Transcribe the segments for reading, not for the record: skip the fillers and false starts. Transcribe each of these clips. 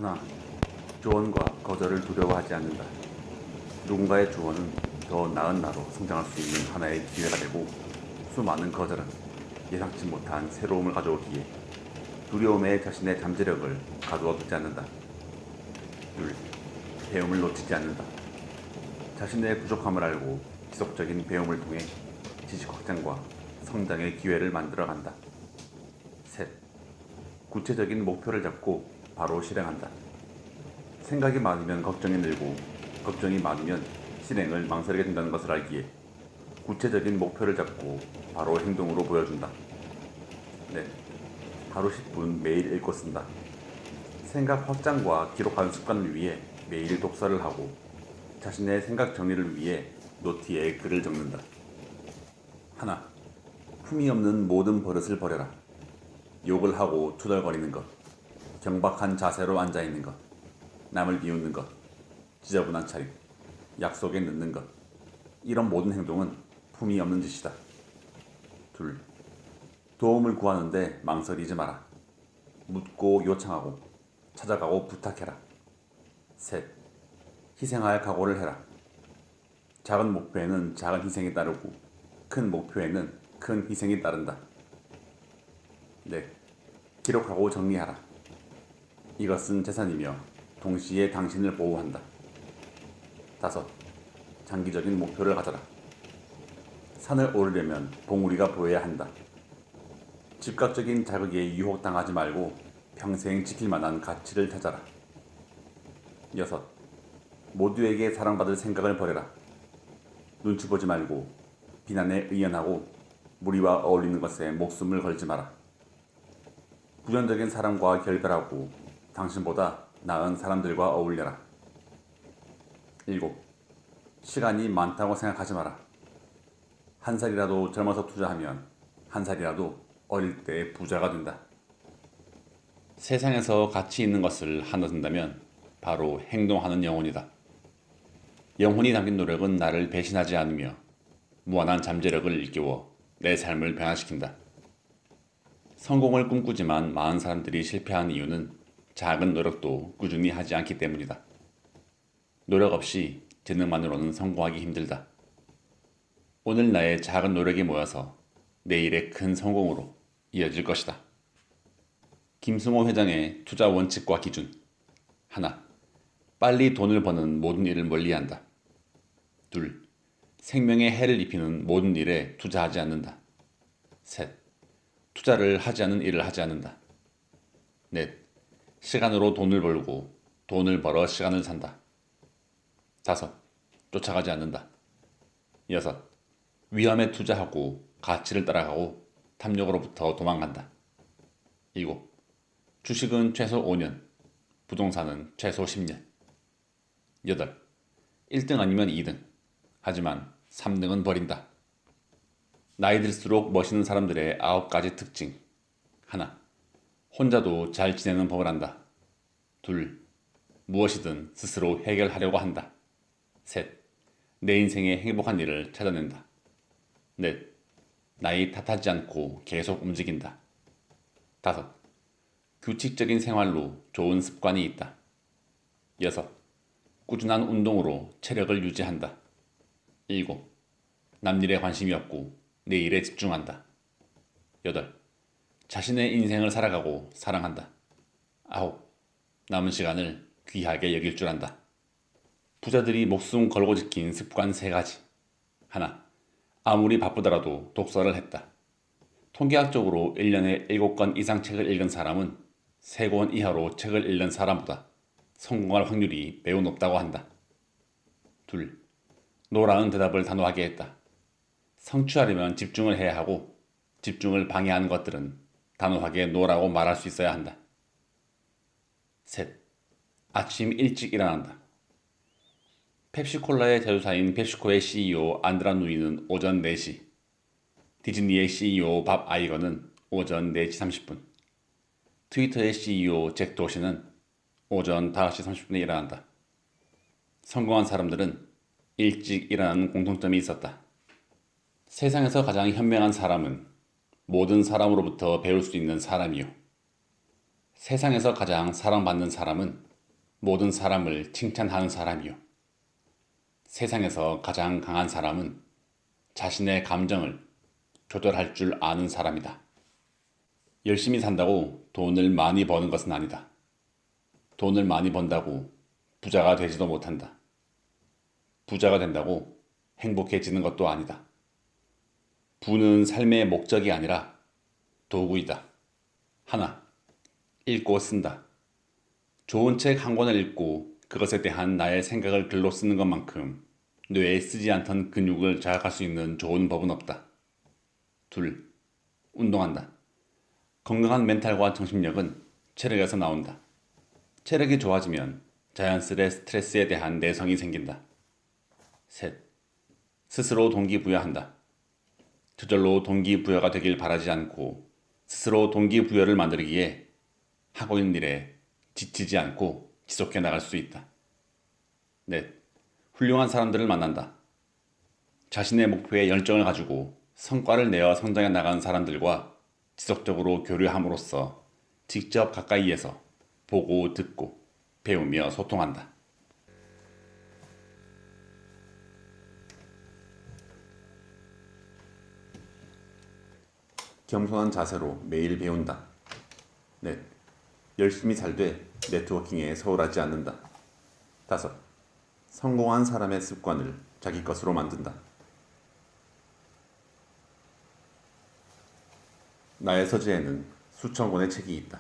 하나, 조언과 거절을 두려워하지 않는다. 누군가의 조언은 더 나은 나로 성장할 수 있는 하나의 기회가 되고, 수많은 거절은 예상치 못한 새로움을 가져오기에 두려움에 자신의 잠재력을 가두어 두지 않는다. 둘, 배움을 놓치지 않는다. 자신의 부족함을 알고 지속적인 배움을 통해 지식 확장과 성장의 기회를 만들어간다. 셋, 구체적인 목표를 잡고 바로 실행한다. 생각이 많으면 걱정이 늘고 걱정이 많으면 실행을 망설이게 된다는 것을 알기에 구체적인 목표를 잡고 바로 행동으로 보여준다. 넷, 하루 10분 매일 읽고 쓴다. 생각 확장과 기록하는 습관을 위해 매일 독서를 하고 자신의 생각 정리를 위해 노트에 글을 적는다. 하나, 품이 없는 모든 버릇을 버려라. 욕을 하고 투덜거리는 것, 경박한 자세로 앉아있는 것, 남을 비웃는 것, 지저분한 차림, 약속에 늦는 것, 이런 모든 행동은 품이 없는 짓이다. 둘, 도움을 구하는데 망설이지 마라. 묻고 요청하고 찾아가고 부탁해라. 셋, 희생할 각오를 해라. 작은 목표에는 작은 희생이 따르고 큰 목표에는 큰 희생이 따른다. 넷, 기록하고 정리하라. 이것은 재산이며 동시에 당신을 보호한다. 다섯, 장기적인 목표를 가져라. 산을 오르려면 봉우리가 보여야 한다. 즉각적인 자극에 유혹당하지 말고 평생 지킬 만한 가치를 찾아라. 여섯, 모두에게 사랑받을 생각을 버려라. 눈치 보지 말고 비난에 의연하고 무리와 어울리는 것에 목숨을 걸지 마라. 부정적인 사람과 결별하고 당신보다 나은 사람들과 어울려라. 일곱, 시간이 많다고 생각하지 마라. 한 살이라도 젊어서 투자하면 한 살이라도 어릴 때 부자가 된다. 세상에서 가치 있는 것을 하나 든다면 바로 행동하는 영혼이다. 영혼이 담긴 노력은 나를 배신하지 않으며 무한한 잠재력을 일깨워 내 삶을 변화시킨다. 성공을 꿈꾸지만 많은 사람들이 실패하는 이유는 작은 노력도 꾸준히 하지 않기 때문이다. 노력 없이 재능만으로는 성공하기 힘들다. 오늘 나의 작은 노력이 모여서 내일의 큰 성공으로 이어질 것이다. 김승호 회장의 투자 원칙과 기준. 하나, 빨리 돈을 버는 모든 일을 멀리한다. 둘, 생명에 해를 입히는 모든 일에 투자하지 않는다. 셋, 투자를 하지 않는 일을 하지 않는다. 넷, 시간으로 돈을 벌고 돈을 벌어 시간을 산다. 다섯, 쫓아가지 않는다. 여섯, 위험에 투자하고 가치를 따라가고 탐욕으로부터 도망간다. 일곱, 주식은 최소 5년, 부동산은 최소 10년. 여덟, 1등 아니면 2등, 하지만 3등은 버린다. 나이 들수록 멋있는 사람들의 9가지 특징. 하나, 혼자도 잘 지내는 법을 안다. 둘, 무엇이든 스스로 해결하려고 한다. 셋, 내 인생의 행복한 일을 찾아낸다. 넷, 나이 탓하지 않고 계속 움직인다. 다섯, 규칙적인 생활로 좋은 습관이 있다. 여섯, 꾸준한 운동으로 체력을 유지한다. 일곱, 남일에 관심이 없고 내 일에 집중한다. 여덟, 자신의 인생을 살아가고 사랑한다. 아홉, 남은 시간을 귀하게 여길 줄 안다. 부자들이 목숨 걸고 지킨 습관 3가지. 하나, 아무리 바쁘더라도 독서를 했다. 통계학적으로 1년에 7권 이상 책을 읽은 사람은 3권 이하로 책을 읽는 사람보다 성공할 확률이 매우 높다고 한다. 둘, 노라는 대답을 단호하게 했다. 성취하려면 집중을 해야 하고 집중을 방해하는 것들은 단호하게 노라고 말할 수 있어야 한다. 셋, 아침 일찍 일어난다. 펩시콜라의 제조사인 펩시코의 CEO 안드라 누이는 오전 4시, 디즈니의 CEO 밥 아이거는 오전 4시 30분, 트위터의 CEO 잭 도시는 오전 5시 30분에 일어난다. 성공한 사람들은 일찍 일어나는 공통점이 있었다. 세상에서 가장 현명한 사람은 모든 사람으로부터 배울 수 있는 사람이요. 세상에서 가장 사랑받는 사람은 모든 사람을 칭찬하는 사람이요. 세상에서 가장 강한 사람은 자신의 감정을 조절할 줄 아는 사람이다. 열심히 산다고 돈을 많이 버는 것은 아니다. 돈을 많이 번다고 부자가 되지도 못한다. 부자가 된다고 행복해지는 것도 아니다. 부는 삶의 목적이 아니라 도구이다. 하나, 읽고 쓴다. 좋은 책 한 권을 읽고 그것에 대한 나의 생각을 글로 쓰는 것만큼 뇌에 쓰지 않던 근육을 자극할 수 있는 좋은 법은 없다. 둘, 운동한다. 건강한 멘탈과 정신력은 체력에서 나온다. 체력이 좋아지면 자연스레 스트레스에 대한 내성이 생긴다. 셋, 스스로 동기부여한다. 저절로 동기부여가 되길 바라지 않고 스스로 동기부여를 만들기에 하고 있는 일에 지치지 않고 지속해 나갈 수 있다. 넷, 훌륭한 사람들을 만난다. 자신의 목표에 열정을 가지고 성과를 내어 성장해 나가는 사람들과 지속적으로 교류함으로써 직접 가까이에서 보고 듣고 배우며 소통한다. 겸손한 자세로 매일 배운다. 넷, 열심히 살되 네트워킹에 소홀하지 않는다. 다섯, 성공한 사람의 습관을 자기 것으로 만든다. 나의 서재에는 수천 권의 책이 있다.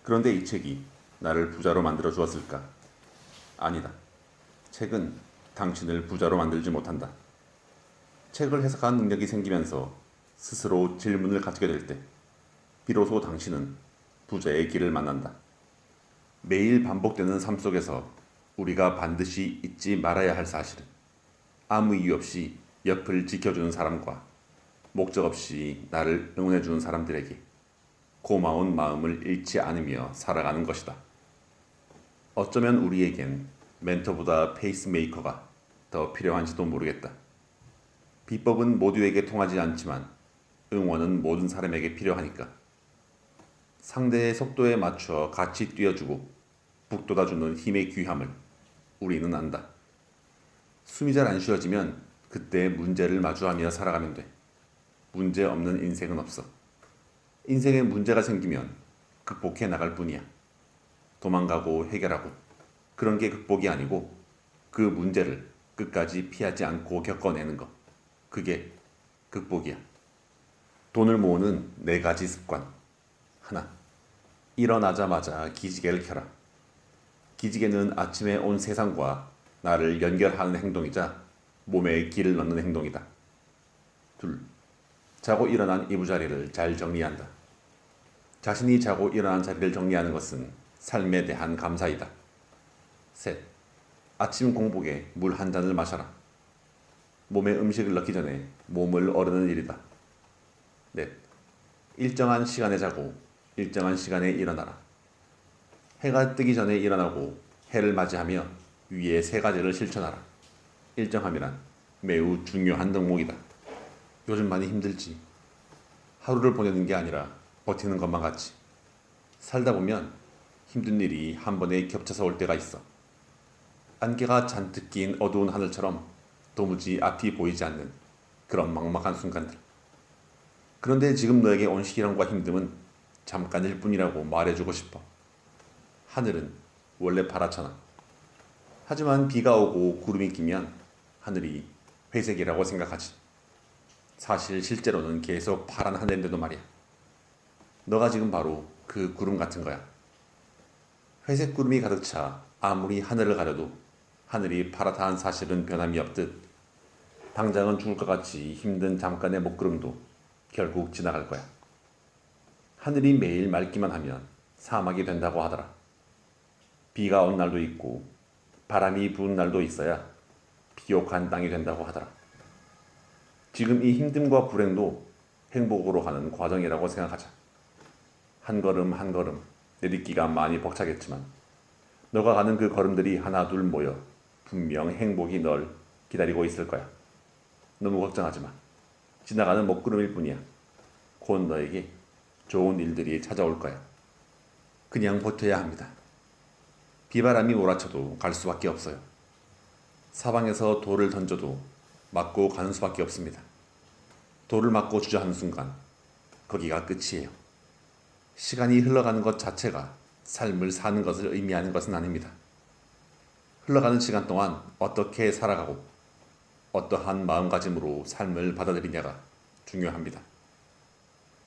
그런데 이 책이 나를 부자로 만들어 주었을까? 아니다. 책은 당신을 부자로 만들지 못한다. 책을 해석하는 능력이 생기면서 스스로 질문을 가지게 될 때, 비로소 당신은 부자의 길을 만난다. 매일 반복되는 삶 속에서 우리가 반드시 잊지 말아야 할 사실은 아무 이유 없이 옆을 지켜주는 사람과 목적 없이 나를 응원해주는 사람들에게 고마운 마음을 잃지 않으며 살아가는 것이다. 어쩌면 우리에겐 멘토보다 페이스메이커가 더 필요한지도 모르겠다. 비법은 모두에게 통하지 않지만 응원은 모든 사람에게 필요하니까. 상대의 속도에 맞춰 같이 뛰어주고 북돋아주는 힘의 귀함을 우리는 안다. 숨이 잘 안 쉬어지면 그때 문제를 마주하며 살아가면 돼. 문제 없는 인생은 없어. 인생에 문제가 생기면 극복해 나갈 뿐이야. 도망가고 해결하고 그런 게 극복이 아니고 그 문제를 끝까지 피하지 않고 겪어내는 것. 그게 극복이야. 돈을 모으는 4가지 습관. 하나, 일어나자마자 기지개를 켜라. 기지개는 아침에 온 세상과 나를 연결하는 행동이자 몸에 길을 넣는 행동이다. 둘, 자고 일어난 이부자리를 잘 정리한다. 자신이 자고 일어난 자리를 정리하는 것은 삶에 대한 감사이다. 셋, 아침 공복에 물 한 잔을 마셔라. 몸에 음식을 넣기 전에 몸을 어르는 일이다. 넷, 일정한 시간에 자고 일정한 시간에 일어나라. 해가 뜨기 전에 일어나고 해를 맞이하며 위에 3가지를 실천하라. 일정함이란 매우 중요한 덕목이다. 요즘 많이 힘들지. 하루를 보내는 게 아니라 버티는 것만 같지. 살다 보면 힘든 일이 한 번에 겹쳐서 올 때가 있어. 안개가 잔뜩 낀 어두운 하늘처럼 도무지 앞이 보이지 않는 그런 막막한 순간들. 그런데 지금 너에게 온 시련과 힘듦은 잠깐일 뿐이라고 말해주고 싶어. 하늘은 원래 파랗잖아. 하지만 비가 오고 구름이 끼면 하늘이 회색이라고 생각하지. 사실 실제로는 계속 파란 하늘인데도 말이야. 너가 지금 바로 그 구름 같은 거야. 회색 구름이 가득 차 아무리 하늘을 가려도 하늘이 파랗다는 사실은 변함이 없듯 당장은 죽을 것 같이 힘든 잠깐의 먹구름도 결국 지나갈 거야. 하늘이 매일 맑기만 하면 사막이 된다고 하더라. 비가 온 날도 있고 바람이 부은 날도 있어야 비옥한 땅이 된다고 하더라. 지금 이 힘듦과 불행도 행복으로 가는 과정이라고 생각하자. 한 걸음 한 걸음 내딛기가 많이 벅차겠지만 너가 가는 그 걸음들이 하나 둘 모여 분명 행복이 널 기다리고 있을 거야. 너무 걱정하지 마. 지나가는 먹구름일 뿐이야. 곧 너에게 좋은 일들이 찾아올 거야. 그냥 버텨야 합니다. 비바람이 몰아쳐도 갈 수밖에 없어요. 사방에서 돌을 던져도 맞고 가는 수밖에 없습니다. 돌을 맞고 주저하는 순간 거기가 끝이에요. 시간이 흘러가는 것 자체가 삶을 사는 것을 의미하는 것은 아닙니다. 흘러가는 시간 동안 어떻게 살아가고 어떠한 마음가짐으로 삶을 받아들이냐가 중요합니다.